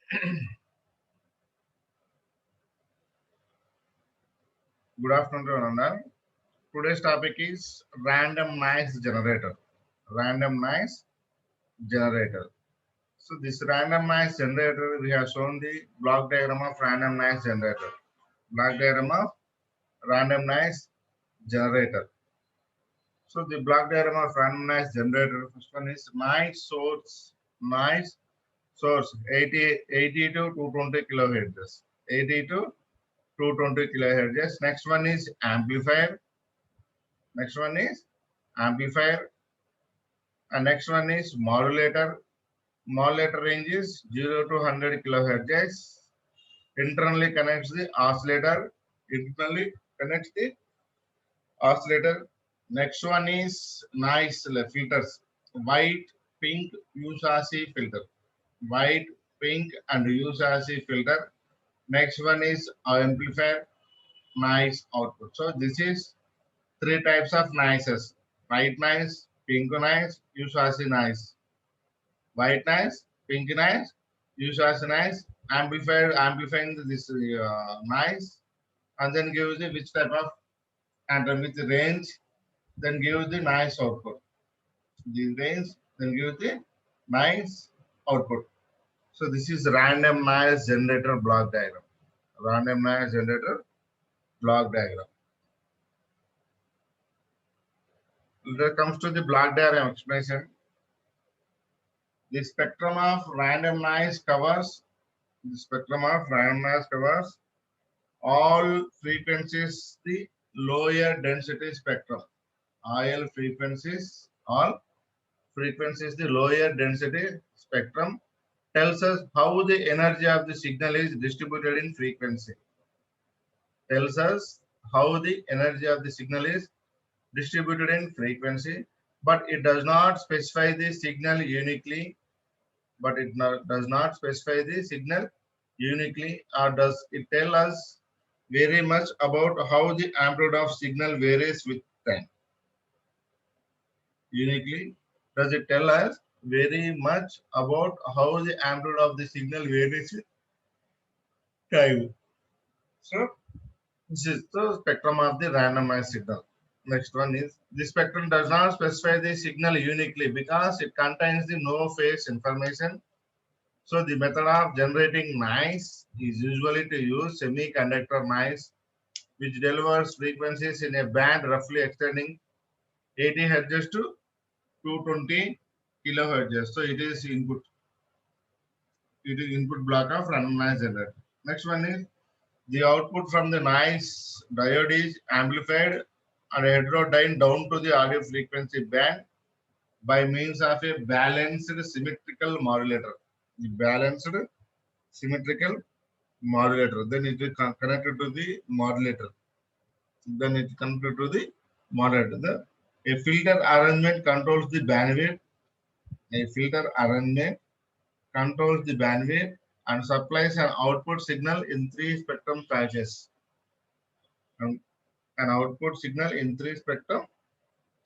Good afternoon, everyone. Today's topic is random noise generator. Random noise generator. So this random noise generator, we have shown the block diagram of random noise generator. Block diagram of random noise generator. So the block diagram of random noise generator, first one is noise source 80 to 220 kilohertz. 80 to 220 kilohertz. Next one is amplifier. Next one is amplifier. And next one is modulator. Modulator range is 0 to 100 kilohertz. Internally connects the oscillator. Internally connects the oscillator. Next one is noise filters. White, pink, USRC filter. White, pink, and USRC filter. Next one is amplifier noise output. So this is three types of noises: white noise, pink noise, USRC noise. White noise, pink noise, USRC noise, amplifying this noise, and then give the which type of and with the range, then give the noise output. The range, then give the noise output. So this is random noise generator block diagram. Random noise generator block diagram. When it comes to the block diagram explanation, the spectrum of random noise covers all frequencies, the lower density spectrum. All frequencies, the lower density spectrum tells us how the energy of the signal is distributed in frequency. Tells us how the energy of the signal is distributed in frequency, but it does not specify the signal uniquely. Does not specify the signal uniquely, or does it tell us very much about how the amplitude of signal varies with time? Uniquely, does it tell us very much about how the amplitude of the signal varies with time? So this is the spectrum of the randomized signal. Next one is the spectrum does not specify the signal uniquely because it contains the no phase information. So the method of generating noise is usually to use semiconductor noise, which delivers frequencies in a band roughly extending 80 Hz to 220 kilohertz. So it is input. It is input block of random noise generator. Next one is the output from the noise diode is amplified and heterodyne down to the audio frequency band by means of a balanced symmetrical modulator. The balanced symmetrical modulator. Then it is connected to the modulator. Then it connected to the modulator. A filter arrangement controls the bandwidth. A filter arrangement controls the bandwidth and supplies an output signal in three spectrum choices. An output signal in three spectrum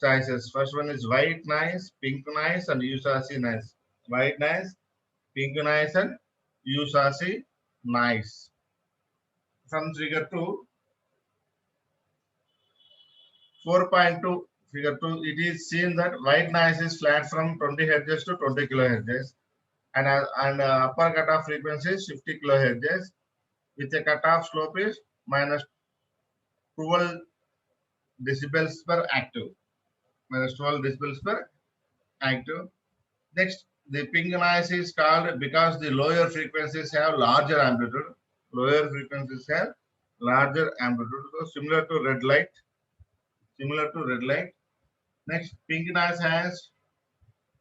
choices. First one is white noise, pink noise, and USRC noise. White noise, pink noise, and USRC noise. From figure 2, 4.2, figure 2, it is seen that white noise is flat from 20 Hz to 20 kHz, and upper cutoff frequency is 50 kHz with a cutoff slope is minus 12 decibels per active. Minus 12 decibels per active. Next, the pink noise is called because the lower frequencies have larger amplitude. Lower frequencies have larger amplitude. So similar to red light. Similar to red light. Next, pink noise has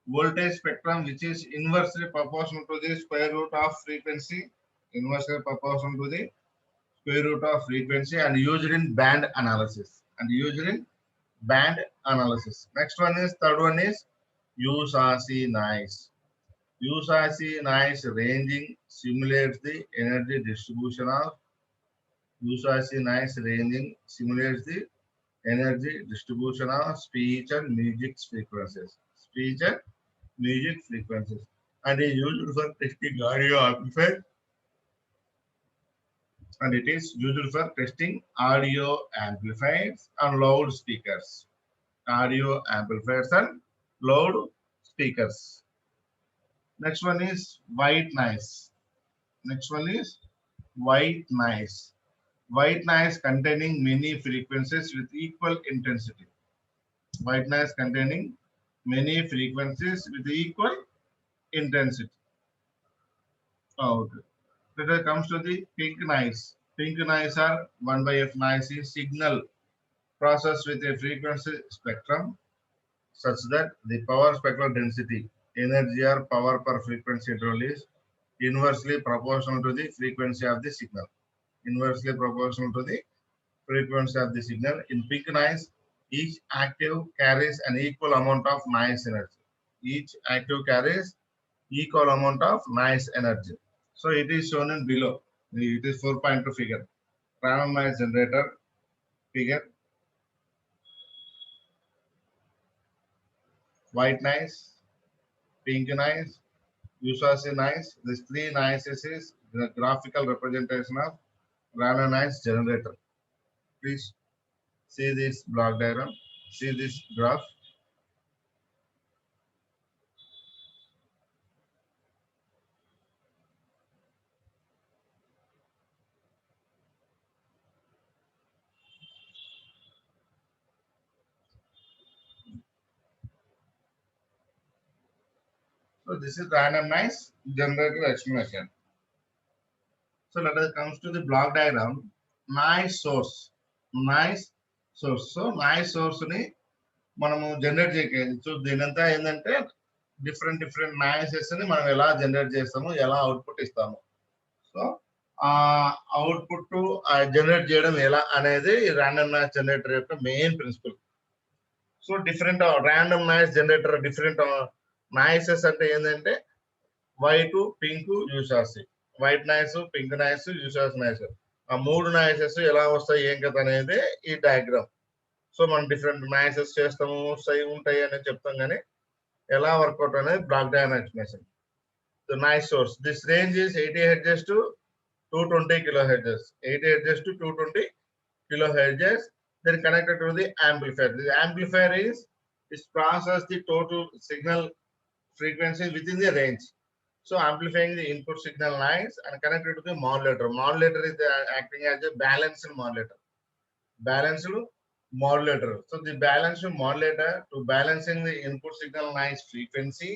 voltage spectrum which is inversely proportional to the square root of frequency. Inversely proportional to the square root of frequency and used in band analysis. Next one is third one is USRC noise. USRC noise ranging simulates the energy distribution of speech and music frequencies. Speech and music frequencies. and is used for testing audio amplifier. And it is used for testing audio amplifiers and loudspeakers. Audio amplifiers and loudspeakers. Next one is white noise. Next one is white noise. White noise containing many frequencies with equal intensity. White noise containing many frequencies with equal intensity. Okay. When it comes to the pink noise. Pink noise are 1 by f noise is signal processed with a frequency spectrum such that the power spectral density, energy or power per frequency interval is inversely proportional to the frequency of the signal. Inversely proportional to the frequency of the signal. In pink noise, each active carries an equal amount of noise energy. Each active carries equal amount of noise energy. So it is shown in below. It is 4.2 figure. Random noise generator figure. White noise, pink noise, Usasi noise. These three noises is the graphical representation of random noise generator. Please see this block diagram. See this graph. So this is random noise generator explanation. So let us comes to the block diagram. Noise source. Noise source. So noise source ni మనము generate చేయలేదు. So దీనంతా ఏంటంటే different noises ని మనం ఎలా generate చేస్తాము, ఎలా output ఇస్తాము. So ఆ అవుట్పుట్ జనరేట్ చేయడం ఎలా అనేది ర్యాండమ్ నాయిస్ జనరేటర్ యొక్క main principle. So different random noise generator different noises అంటే ఏంటంటే white, pink, USASI. White noise, pink noise, USASI noise. ఆ మూడు నాయిసెస్ ఎలా వస్తాయి ఏం కదా అనేది ఈ డయాగ్రామ్. సో మనం డిఫరెంట్ నాయిసెస్ చేస్తాము, వస్తాయి ఉంటాయి అనేది చెప్తాం, కానీ ఎలా వర్కౌట్ అనేది block diagram explanation. So noise source this range is 80 hertz to 220 kilohertz. 80 hertz to 220 kilohertz. Then connected to the amplifier. The amplifier is process the total signal frequency within the range. So amplifying the input signal noise and connected to the modulator. Modulator is acting as a balanced modulator. Balanced modulator. So the balanced modulator to balancing the input signal noise frequency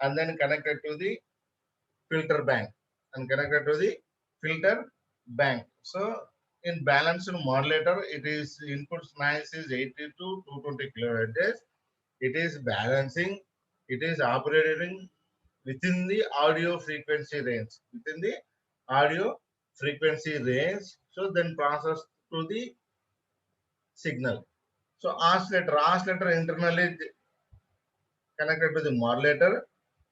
and then connected to the filter bank and connected to the filter bank. So in balanced modulator, it is input noise is 80 to 220 kilohertz. It is balancing. It is operating within the audio frequency range. Within the audio frequency range. So then process to the signal. So oscillator internally connected to the modulator.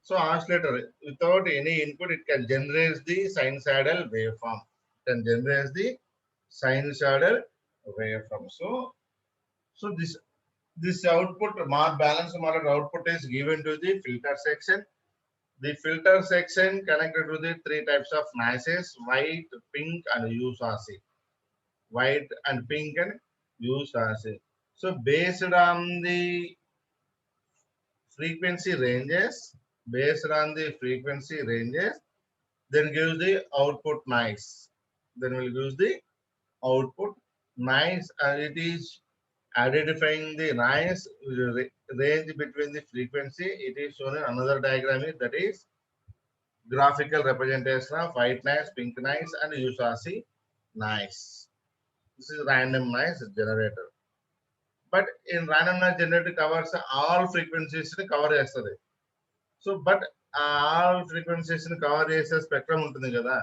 So oscillator without any input, it can generate the sinusoidal waveform. It can generate the sinusoidal waveform. So this output balanced modulator output is given to the filter section. The filter section connected to the three types of noises: white, pink, and USRC. White and pink and USRC. So based on the frequency ranges, then gives the output noise. Then we'll use the output noise, and it is identifying the noise range between the frequency. It is shown in another diagram, that is graphical representation of white noise, pink noise, and USRC noise. This is random noise generator. But in random noise generator covers all frequencies cover చేస్తుంది. So but all frequencies ని cover చేసే spectrum ఉంటుంది కదా,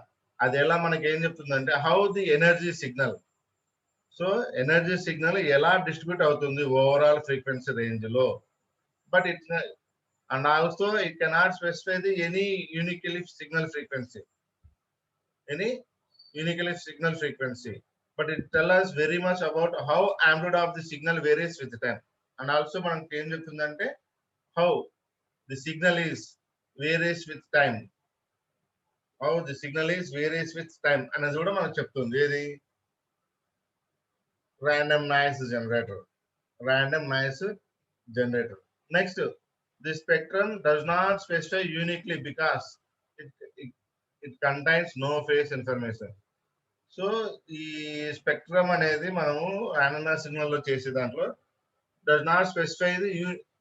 అది ఎలా మనకి ఏం చెప్తుందంటే how the energy signal. So energy signal ఎలా డిస్ట్రిబ్యూట్ అవుతుంది ఓవరాల్ ఫ్రీక్వెన్సీ రేంజ్ లో. But it and also it cannot specify the any uniquely signal frequency. But it tells us very much about how amplitude of the signal varies with time. And also మనకి ఏం చెప్తుందంటే how the signal is varies with time. How the signal is varies with time అనేది కూడా మనకు చెప్తుంది. ఏది random noise generator. Random noise generator. Next, the spectrum does not specify uniquely because it, it, it contains no phase information. So ఈ spectrum అనేది మనము analogue signal లో చేసే దాంట్లో does not specify the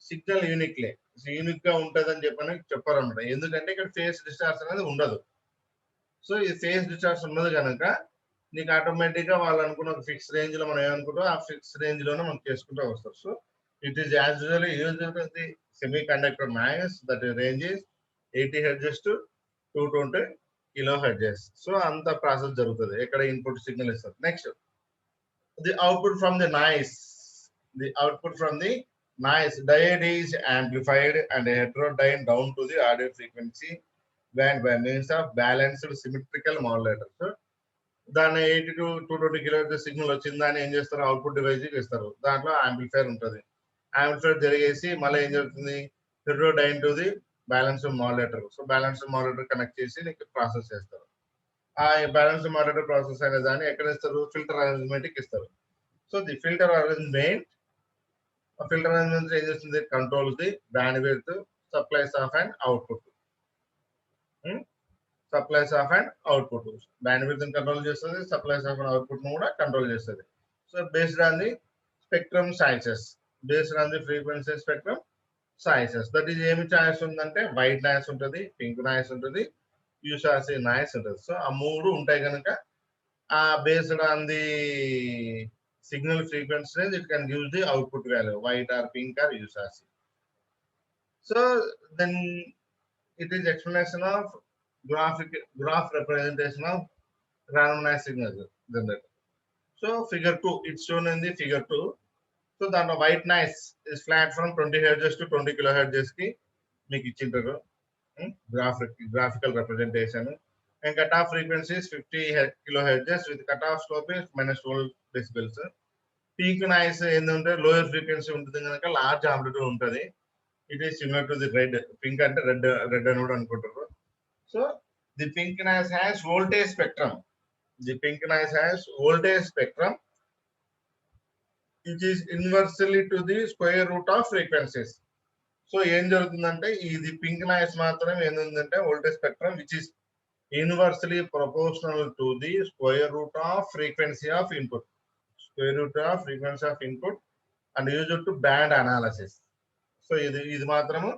signal uniquely, unique గా ఉంటది అని చెప్పారు అనమాట. ఎందుకంటే ఇక్కడ ఫేస్ డిస్టార్షన్ అనేది ఉండదు. సో ఈ ఫేస్ డిస్టార్షన్ ఉన్నది కనుక నీకు ఆటోమేటిక్ గా వాళ్ళు అనుకున్న ఒక ఫిక్స్ రేంజ్ లో మనం ఏమనుకుంటాం ఆ ఫిక్స్ రేంజ్ లోనే మనం చేసుకుంటూ వస్తారు. So it is as usually used the semi conductor noise that range is 80 hertz to 220 kilo hertz. So అంత ప్రాసెస్ జరుగుతుంది ఎక్కడ ఇన్పుట్ సిగ్నల్ ఇస్తారు. Next the output from the noise. The output from the noise diode is amplified and heterodyned down to the audio frequency band by means of balanced symmetrical modulator. So దాన్ని 80 to 220 kilohertz signal వచ్చింది దాన్ని ఏం చేస్తారు output device ఇస్తారు. దాంట్లో amplifier ఉంటుంది. Amplifier జరిగేసి మళ్ళీ ఏం జరుగుతుంది heterodyne to the balanced modulator. So balanced modulator connect చేసి నీకు ప్రాసెస్ చేస్తారు. ఆ బ్యాలెన్స్డ్ మాడ్యులేటర్ ప్రాసెస్ అనే దాన్ని ఎక్కడ ఇస్తారు ఫిల్టర్ అరేంజ్మెంట్ ఇస్తారు. So the filter arrangement filter arrangement ఏం చేస్తుంది control the band width supplies of and output. Supplies of and output band width control చేస్తుంది, సప్లైస్ ఆఫ్ అండ్ అవుట్పుట్ కూడా కంట్రోల్ చేస్తుంది. So based on the spectrum sizes, based on the frequency spectrum sizes. That is ఏమి choice ఉందంటే white noise ఉంటుంది, pink noise ఉంటుంది, యూసాసి noise ఉంటుంది. So ఆ మూడు ఉంటాయి కనుక ఆ based on the signal frequency it can give the output value white or pink or USRC. So then it is explanation of graph representation of random noise signal generator. So figure 2 it's shown in the figure 2. So the white noise is flat from 20 hertz to 20 kilohertz ki meeku icchintaru graphical representation, and cutoff frequency is 50 kilohertz with cutoff slope is -12 decibels. Peak noise ఏంటంటే lower frequency ఉంటుంది కనుక large amplitude ఉంటుంది. It is similar to the red. Pink అంటే red అని కూడా అనుకుంటారు. So the pink noise has voltage spectrum. The pink noise has voltage spectrum it is inversely to the square root of frequencies. So ఏం జరుగుతుందంటే ఇది pink noise మాత్రం ఏంటంటే voltage spectrum which is inversely proportional to the square root off frequency of input. Square root of frequency of input and used to band analysis. So ఇది మాత్రము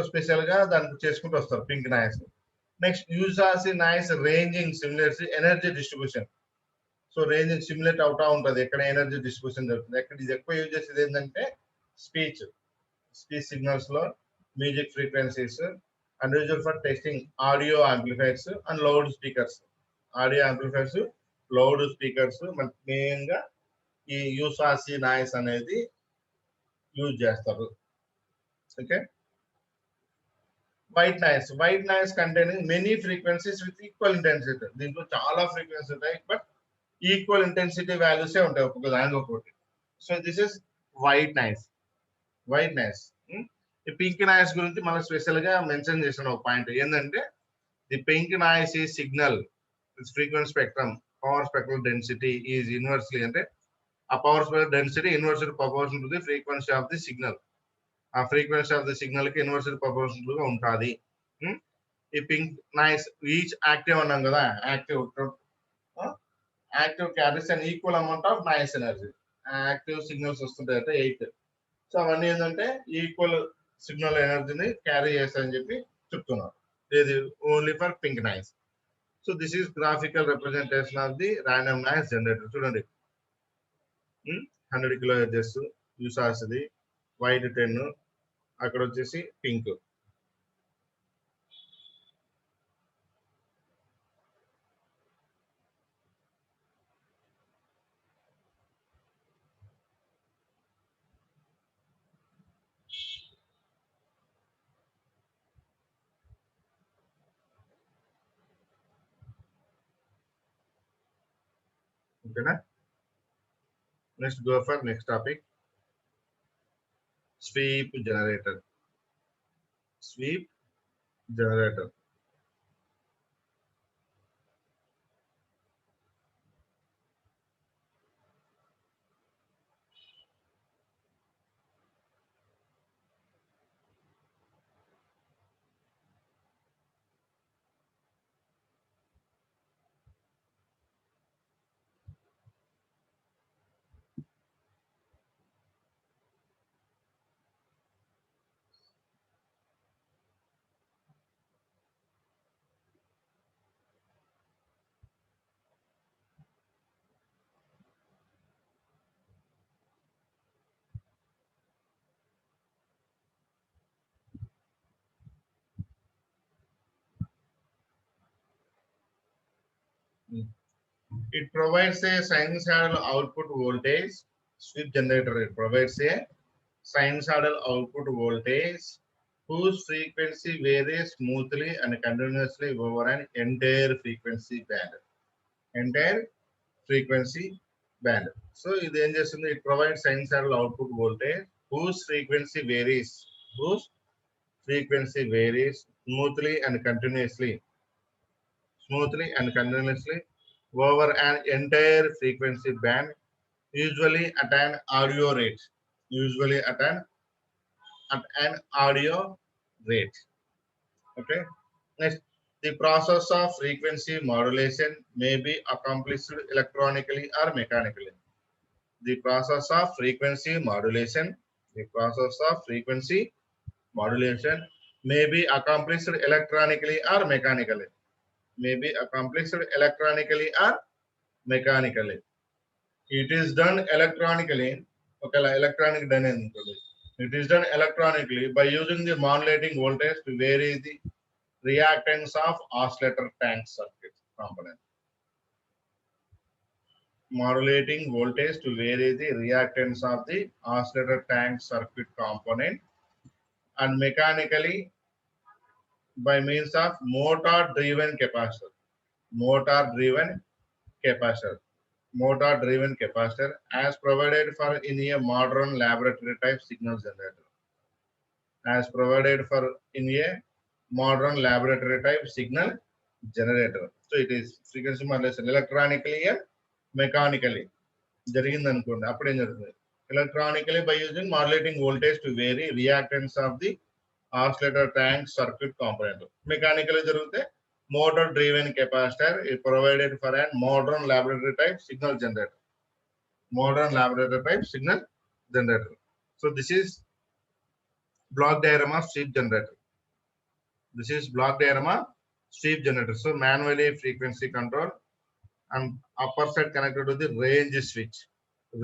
special గా దానికి చేసుకుంటూ వస్తారు pink noise. Next USASI noise ranging simulates energy distribution. So ranging simulate అవుతా ఉంటుంది ఎక్కడ energy distribution జరుగుతుంది. ఎక్కడ ఇది ఎక్కువ యూజ్ చేసేది ఏంటంటే స్పీచ్ సిగ్నల్స్ లో music frequencies and usual for testing audio amplifiers and loud speakers. Audio amplifiers loud speakers మనకి మెయిన్ గా ఈ యూసాసి నాయిస్ అనేది యూజ్ చేస్తారు. Okay. White noise containing many frequencies with equal intensity. దీంట్లో చాలా ఫ్రీక్వెన్సీ ఉంటాయి బట్ ఈక్వల్ ఇంటెన్సిటీ వాల్యూసే ఉంటాయి ఒక్కొక్క దానికి ఒక్కొక్కటి. So this is white noise. ఈ పింక్ నాయిస్ గురించి మనం స్పెషల్ గా మెన్షన్ చేసిన ఒక పాయింట్ ఏంటంటే ది పింక్ నాయిస్ ఈ signal frequency spectrum power spectral density is inversely అంటే ఆ power spectral density inversely proportional to the frequency of the signal. ఆ ఫ్రీక్వెన్సీ ఆఫ్ ది సిగ్నల్ కి ఇన్వర్స్లీ ప్రపోర్షనల్ గా ఉంటుంది. ఈ పింక్ నాయిస్ ఈచ్ యాక్టివ్ అన్నాం కదా, active carries and equal amount of noise energy. Active signals వస్తుంటాయి అంటే 8. So అవన్నీ ఏంటంటే ఈక్వల్ సిగ్నల్ ఎనర్జీని క్యారీ చేస్తాయని చెప్పి చెప్తున్నారు. ఇది only for pink noise. So this is graphical representation of the random noise generator. చూడండి 100 కిలోహెర్ట్జ్ యూసార్స్ది, వైట్ 10, అక్కడ వచ్చేసి పింక్. ఓకేనా. Next go for next topic, sweep generator. Sweep generator. It provides a sinusoidal output voltage. Sweep generator, it provides a sinusoidal output voltage whose frequency varies smoothly and continuously over an entire frequency band. Entire frequency band. So it provides sinusoidal output voltage whose frequency varies. Whose frequency varies smoothly and continuously over an entire frequency band, usually at an audio rate. Usually at an audio rate. Okay. Next, the process of frequency modulation may be accomplished electronically or mechanically. The process of frequency modulation, the process of frequency modulation may be accomplished electronically or mechanically. May be accomplished electronically or mechanically. It is done electronically. Okay, electronic done అనుకోండి. It is done electronically by using the modulating voltage to vary the reactance of oscillator tank circuit component. Modulating voltage to vary the reactance of the oscillator tank circuit component, and mechanically by means of motor driven capacitor. Motor driven capacitor. Motor driven capacitor as provided for in a modern laboratory type signal generator. As provided for in a modern laboratory type signal generator. So it is frequency modulation electronically and mechanically. జరిగింది అనుకోండి అప్పుడు ఏం జరుగుతుంది electronically by using modulating voltage to vary reactance of the oscillator tank circuit component. Mechanically జరిగితే motor driven capacitor is provided for a modern laboratory type signal generator. Modern laboratory type signal generator. So this is block diagram of sweep generator. This is block diagram of sweep generator. So manually frequency control and upper side connected to the range switch.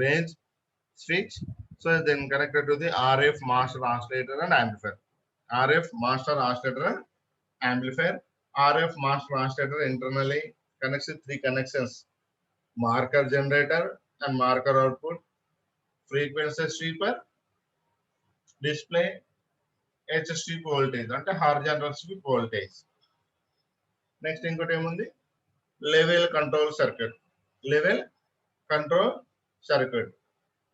Range switch. So then connected to the RF master oscillator and amplifier. RF master oscillator and amplifier. RF master oscillator internally connects with three connections: marker generator and marker output, frequency sweeper, display, H sweep voltage అంటే horizontal sweep voltage. Next ఇంకోటి ఏముంది level control circuit. Level control circuit.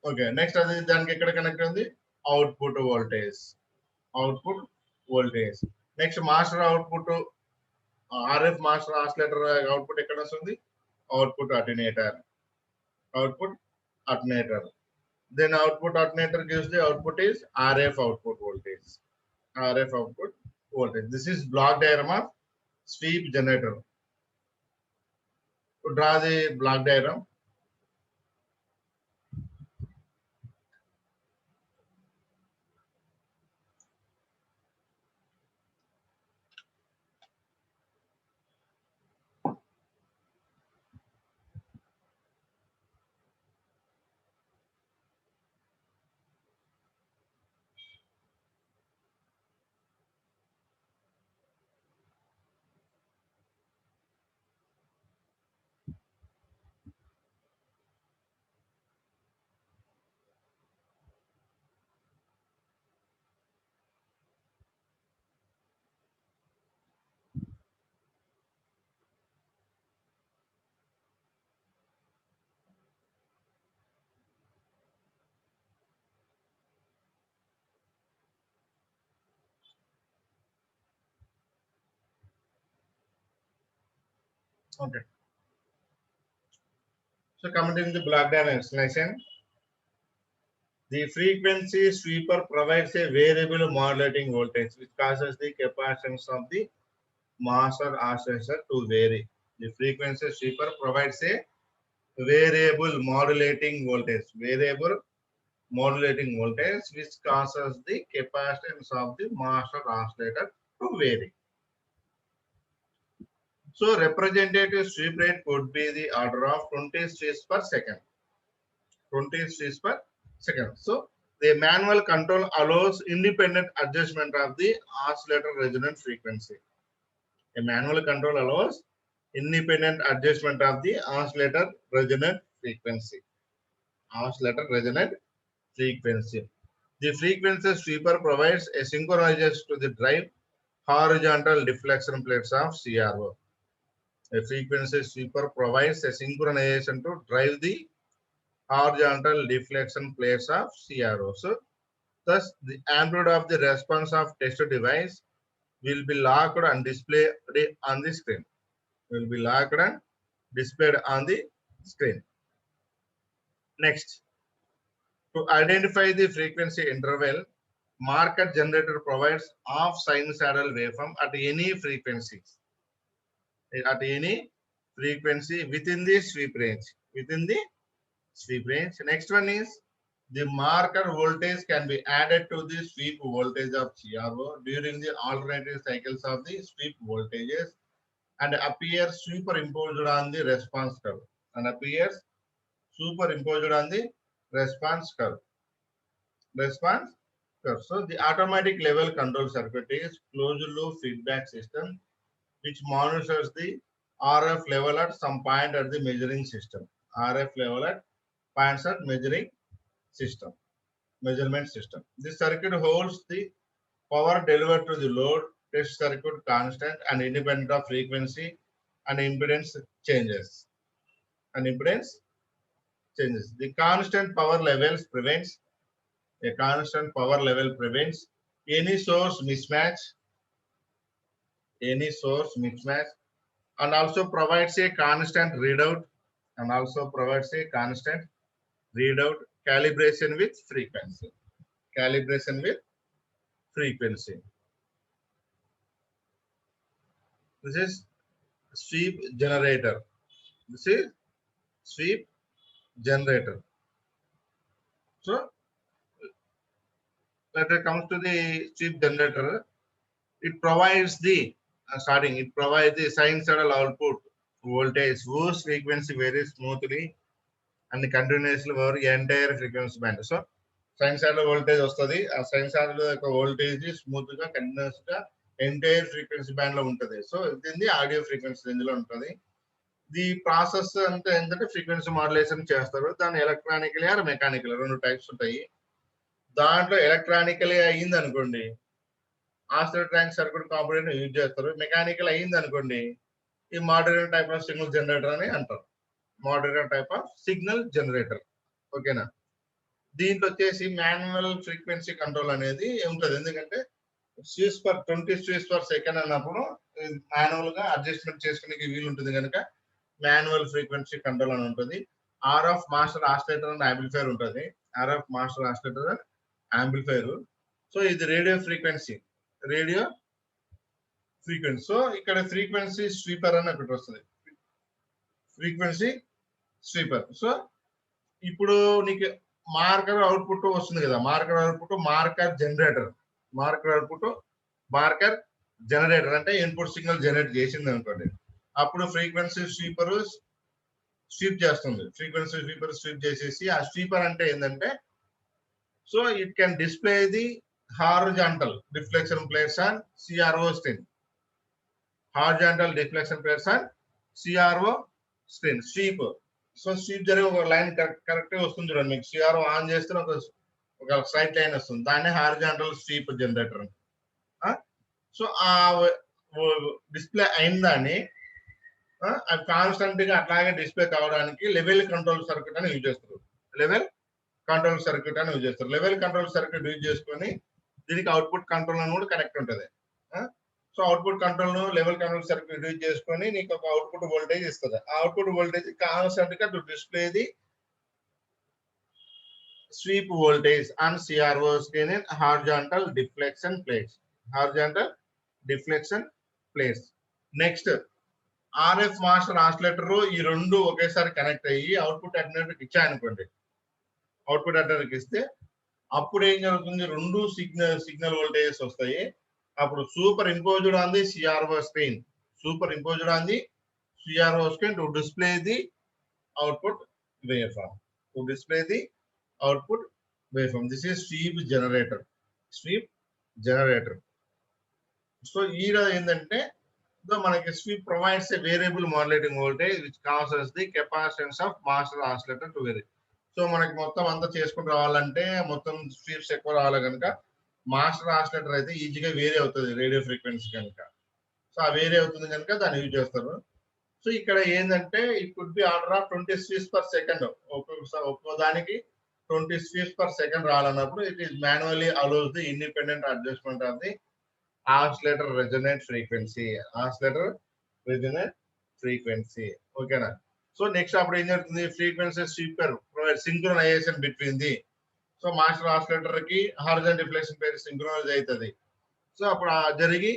Okay next అది దానికి ఎక్కడ connect ఉంది output voltage. Output voltage. Next master output RF master oscillator output ఎక్కడ వస్తుంది output అటెన్యూటర్. Output alternator. Then output alternator gives the output is RF output voltage. RF output voltage. This is block diagram of sweep generator. To draw the block diagram, Okay. So coming to the block diagram explanation, the frequency sweeper provides a variable modulating voltage which causes the capacitance of the master oscillator to vary. The frequency sweeper provides a variable modulating voltage, which causes the capacitance of the master oscillator to vary. So representative sweep rate could be the order of 20 sweeps per second. 20 sweeps per second. So the manual control allows independent adjustment of the oscillator resonant frequency. A manual control allows independent adjustment of the oscillator resonant frequency. Oscillator resonant frequency. The frequency sweeper provides a synchronization to the drive horizontal deflection plates of CRO. A frequency sweeper provides a synchronization to drive the horizontal deflection plates of CRO. So, thus, the amplitude of the response of test device will be locked and displayed on the screen. Will be locked and displayed on the screen. Next, to identify the frequency interval, marker generator provides off sinusoidal waveform at any frequency. At any frequency within the sweep range. Within the sweep range. Next one is the marker voltage can be added to the sweep voltage of CRO during the alternative cycles of the sweep voltages and appears superimposed on the response curve. And appears superimposed on the response curve. Response curve. So the automatic level control circuit is closed loop feedback system which monitors the RF level at some point at the measuring system. RF level at points at measuring system, measurement system. This circuit holds the power delivered to the load, test circuit constant and independent of frequency and impedance changes. And impedance changes. The constant power levels prevents a constant power level prevents any source mismatch, and also provides a constant readout calibration with frequency. Calibration with frequency. This is sweep generator. This is sweep generator. So when it comes to the sweep generator, it provides the it provides the sinusoidal output voltage whose frequency varies smoothly and continuously over the entire frequency band. So sinusoidal voltage వస్తుంది. ఆ sinusoidal యొక్క voltage smooth గా continuous గా entire frequency band లో ఉంటుంది. So ఇది audio frequency range లో ఉంటుంది. ది ప్రాసెస్ అంటే ఏంటంటే ఫ్రీక్వెన్సీ మాడ్యులేషన్ చేస్తారు. దాన్ని ఎలక్ట్రానికలీ ఆర్ మెకానికల్ రెండు టైప్స్ ఉంటాయి. దాంట్లో ఎలక్ట్రానికలీ అయ్యింది అనుకోండి oscillator tank circuit component use చేస్తారు. మెకానికల్ అయ్యింది అనుకోండి ఈ moderator type of signal generator అని అంటారు. Moderator type of signal generator. ఓకేనా. దీంట్లో వచ్చేసి మాన్యువల్ ఫ్రీక్వెన్సీ కంట్రోల్ అనేది ఉంటుంది. ఎందుకంటే sweeps per 20 sweeps per second అన్నప్పుడు మాన్యువల్ గా అడ్జస్ట్మెంట్ చేసుకునే వీలు ఉంటుంది కనుక మాన్యువల్ ఫ్రీక్వెన్సీ కంట్రోల్ అని ఉంటుంది. RF master oscillator and amplifier ఉంటుంది. RF master oscillator and amplifier. So ఇది రేడియో ఫ్రీక్వెన్సీ. సో ఇక్కడ ఫ్రీక్వెన్సీ స్వీపర్ అని ఒకటి వస్తుంది. Frequency sweeper. సో ఇప్పుడు నీకు మార్కర్ అవుట్పుట్ వస్తుంది కదా, మార్కర్ అవుట్పుట్ మార్కర్ జనరేటర్ అంటే ఇన్పుట్ సిగ్నల్ జనరేట్ చేసింది అనుకోండి. అప్పుడు ఫ్రీక్వెన్సీ స్వీపర్ స్వీప్ చేస్తుంది. ఫ్రీక్వెన్సీ స్వీపర్ స్వీప్ చేసేసి ఆ స్వీపర్ అంటే ఏంటంటే so it can display the horizontal deflection plates on CRO screen. Horizontal deflection plates on CRO screen. Sweep. So sweep జరిగే ఒక లైన్ కరెక్ట్ వస్తుంది చూడండి. మీకు సిఆర్ఓ ఆన్ చేస్తే ఒక స్ట్రైట్ లైన్ వస్తుంది. దాన్ని హారిజాంటల్ స్వీప్ జనరేటర్. సో ఆ డిస్ప్లే అయిందాన్ని అది కాన్స్టెంట్ గా అట్లాగే డిస్ప్లే కావడానికి లెవెల్ కంట్రోల్ సర్క్యూట్ అని యూజ్ చేస్తారు. లెవెల్ కంట్రోల్ సర్క్యూట్ యూజ్ చేసుకొని దీనికి అవుట్పుట్ కంట్రోల్ అని కూడా కనెక్ట్ ఉంటుంది. సో అవుట్పుట్ కంట్రోల్ ను లెవెల్ కంట్రోల్ సర్క్యూట్ యూజ్ చేసుకొని నీకు ఒక అవుట్పుట్ వోల్టేజ్ ఇస్తుంది. ఆ అవుట్పుట్ వోల్టేజ్ కాన్స్టెంట్ గా to display the sweep voltage and CRO screen in horizontal deflection plates. Horizontal deflection plates. Next, RF master oscillator ఈ రెండు ఒకేసారి కనెక్ట్ అయ్యి అవుట్పుట్ అటెండర్కి ఇచ్చాయనుకోండి. అవుట్పుట్ అటెండర్కి ఇస్తే అప్పుడు ఏం జరుగుతుంది, రెండు సిగ్నల్ వోల్టేజెస్ వస్తాయి. అప్పుడు superimposed on the CRO screen, superimposed on the CRO screen to display the output waveform, to display the output waveform. This is sweep generator. Sweep generator. So here ఏంటంటే మనకి sweep provides a variable modulating voltage which causes the capacitance of master oscillator to vary. So మనకి మొత్తం అంతా చేసుకుని రావాలంటే మొత్తం sweeps ఎక్కువ రావాలి కనుక మాస్టర్ ఆసిలేటర్ అయితే ఈజీగా వేరీ అవుతుంది రేడియో ఫ్రీక్వెన్సీ కనుక. సో ఆ వేరీ అవుతుంది కనుక దాన్ని యూజ్ చేస్తారు. సో ఇక్కడ ఏంటంటే it could be order of 20 sweeps per second. ఒక్కో దానికి 20 sweeps per second రావాలన్నప్పుడు it is manually allows the independent adjustment of the oscillator resonant frequency. Oscillator resonant frequency. ఓకేనా. సో నెక్స్ట్ అప్పుడు ఏం జరుగుతుంది, frequency sweeper provide synchronisation between the. So master oscillator కి horizontal deflection పేరు synchronise అవుతుంది. So అప్పుడు జరిగి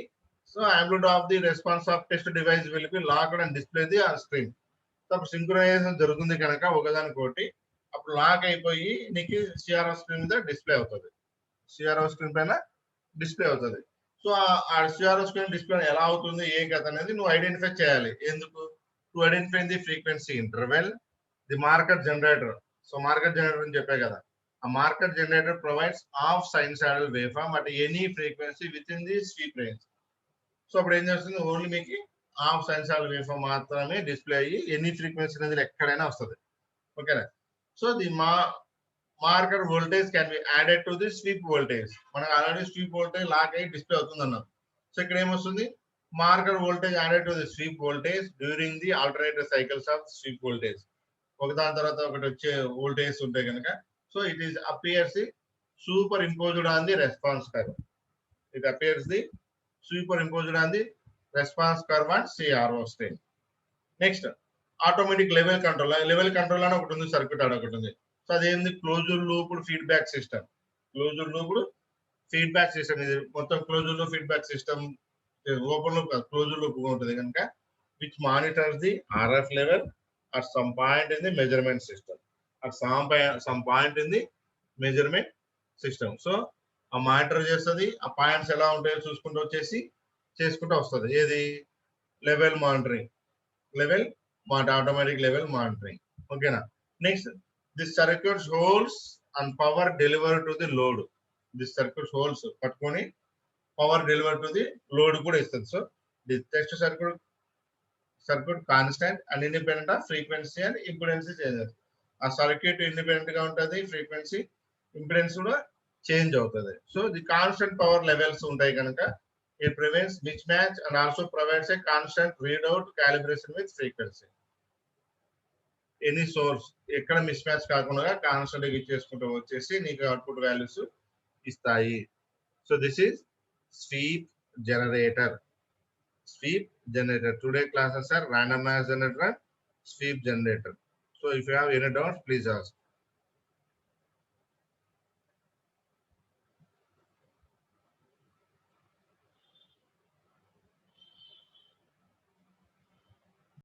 so amplitude of the response of test device will be locked and display the on screen. So అప్పుడు synchronisation జరుగుతుంది కనుక ఒకదానికోటి అప్పుడు lock అయిపోయి నీకు సిఆర్ఓ స్క్రీన్ మీద డిస్ప్లే అవుతుంది. సిఆర్ఓ స్క్రీన్ పైన డిస్ప్లే అవుతుంది. సో ఆ సిఆర్ఓ స్క్రీన్ డిస్ప్లే ఎలా అవుతుంది ఏ కథ అనేది నువ్వు ఐడెంటిఫై చేయాలి. ఎందుకు, to identify the frequency interval, the marker generator. So marker generator అని చెప్పే కదా, ఆ marker generator provides of sinusoidal waveform at any frequency within the sweep range. So అప్పుడు ఏం చేస్తుంది, ఓన్లీ మీకు ఆఫ్ సైనసాయిడల్ వేవ్ ఫార్మ్ మాత్రమే display అయ్యి ఎనీ ఫ్రీక్వెన్సీ అనేది ఎక్కడైనా వస్తుంది. ఓకేనా. So the marker voltage can be added to the sweep voltage. మనకు ఆల్రెడీ స్వీప్ వోల్టేజ్ లాక్ అయ్యి డిస్ప్లే అవుతుంది అన్నాం. సో ఇక్కడ ఏమొస్తుంది, marker voltage added to the sweep voltage during the alternative cycles of sweep voltage. ఒకదాని తర్వాత ఒకటి వచ్చే వోల్టేజ్ ఉంటాయి కనుక so it is appears the super imposed on the response curve. It appears the super imposed on the response curve and CRO screen. Next automatic level control. Level control అని ఒకటి ఉంది, circuit ఆడ ఒకటి ఉంది. So అదేంది, closed looped feedback system. Closed looped feedback system. ఇది మొత్తం closed loop feedback system open loop closed loop ఉంటుంది కనుక which monitors the RF level at some point in the measurement system, at some point in the measurement system. So ఆ monitor చేస్తుంది, ఆ points ఎలా ఉంటాయో చూసుకుంటూ వచ్చేసి చేసుకుంటూ వస్తుంది. ఏది, level monitoring, level automatic level monitoring. ఓకేనా. Next this circuits holds and power deliver to the load. This circuits holds పట్టుకొని power deliver to the load కూడా ఇస్తుంది. So the test circuit constant and independent of frequency and impedance changes. ఆ circuit independent గా ఉంటుంది, frequency impedance కూడా change అవుతుంది. So the constant power levels ఉంటాయి కనుక it prevents mismatch and also provides a constant read out calibration with frequency. Any source ఎక్కడ miss match కాకుండా constant గా చేసుకుంటూ వచ్చేసి నీకు అవుట్పుట్ వాల్యూస్ ఇస్తాయి. So this is sweep generator. Sweep generator. Today classes are randomized generator and sweep generator. So if you have any doubts, please ask.